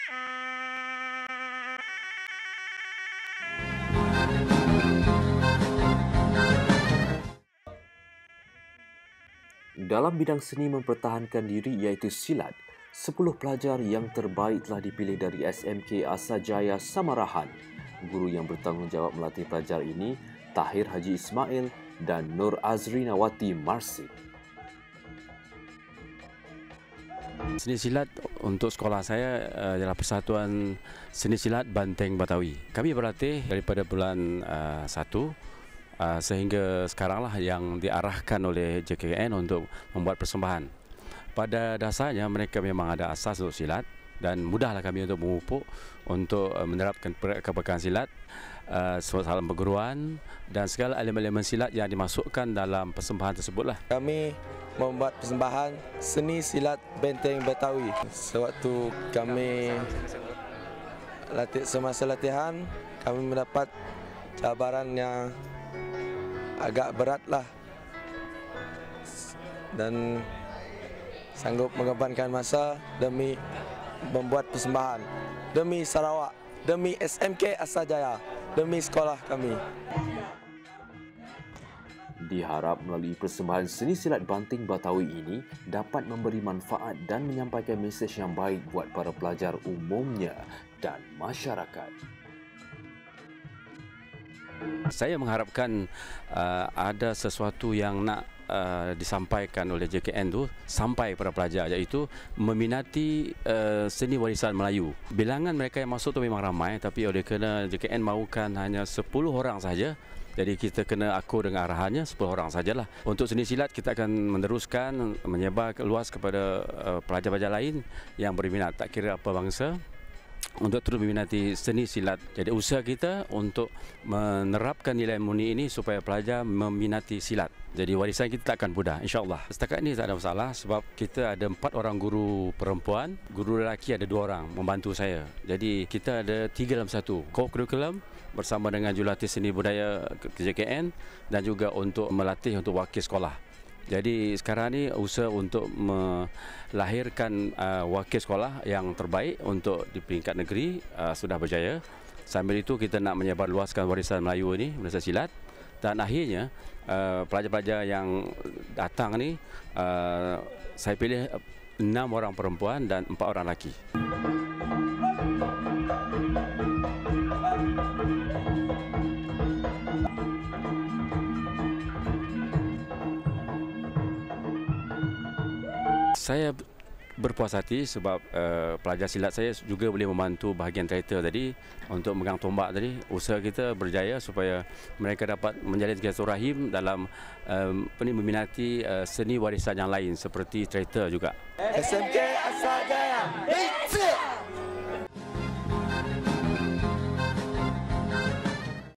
Dalam bidang seni mempertahankan diri iaitu silat, 10 pelajar yang terbaik telah dipilih dari SMK Asajaya Samarahan. Guru yang bertanggungjawab melatih pelajar ini, Tahir Haji Ismail dan Nur Azrinawati Marsik. Seni silat untuk sekolah saya adalah Persatuan Seni Silat Banteng Batawi. Kami berlatih daripada bulan 1 sehingga sekaranglah yang diarahkan oleh JKN untuk membuat persembahan. Pada dasarnya mereka memang ada asas untuk silat dan mudahlah kami untuk memupuk untuk menerapkan kepakaran silat, salam perguruan dan segala elemen-elemen silat yang dimasukkan dalam persembahan tersebutlah. Kami membuat persembahan seni silat Benteng Betawi. Sewaktu kami semasa latihan, kami mendapat cabaran yang agak beratlah dan sanggup mengorbankan masa demi membuat persembahan demi Sarawak, demi SMK Asajaya, demi sekolah kami. Diharap melalui persembahan seni silat Banteng Batawi ini dapat memberi manfaat dan menyampaikan mesej yang baik buat para pelajar umumnya dan masyarakat. Saya mengharapkan ada sesuatu yang nak disampaikan oleh JKN tu sampai kepada pelajar, iaitu meminati seni warisan Melayu. Bilangan mereka yang masuk tu memang ramai, tapi oleh kerana JKN mahukan hanya 10 orang saja, jadi kita kena akur dengan arahannya 10 orang sajalah. Untuk seni silat kita akan meneruskan menyebar luas kepada pelajar-pelajar lain yang berminat, tak kira apa bangsa, untuk terus meminati seni silat. Jadi usaha kita untuk menerapkan nilai murni ini supaya pelajar meminati silat. Jadi warisan kita tak akan pudar, insya-Allah. Setakat ini tak ada masalah sebab kita ada 4 orang guru perempuan, guru lelaki ada 2 orang membantu saya. Jadi kita ada 3 dalam 1. Co-curriculum bersama dengan jurulatih seni budaya JKN dan juga untuk melatih untuk wakil sekolah. Jadi sekarang ni usaha untuk melahirkan wakil sekolah yang terbaik untuk di peringkat negeri sudah berjaya. Sambil itu kita nak menyebar luaskan warisan Melayu ini, warisan silat, dan akhirnya pelajar-pelajar yang datang ni saya pilih 6 orang perempuan dan 4 orang lelaki. Saya berpuas hati sebab pelajar silat saya juga boleh membantu bahagian teater tadi untuk megang tombak tadi. Usaha kita berjaya supaya mereka dapat menjalin silaturahim dalam meminati seni warisan yang lain seperti teater juga. SMK Asajaya.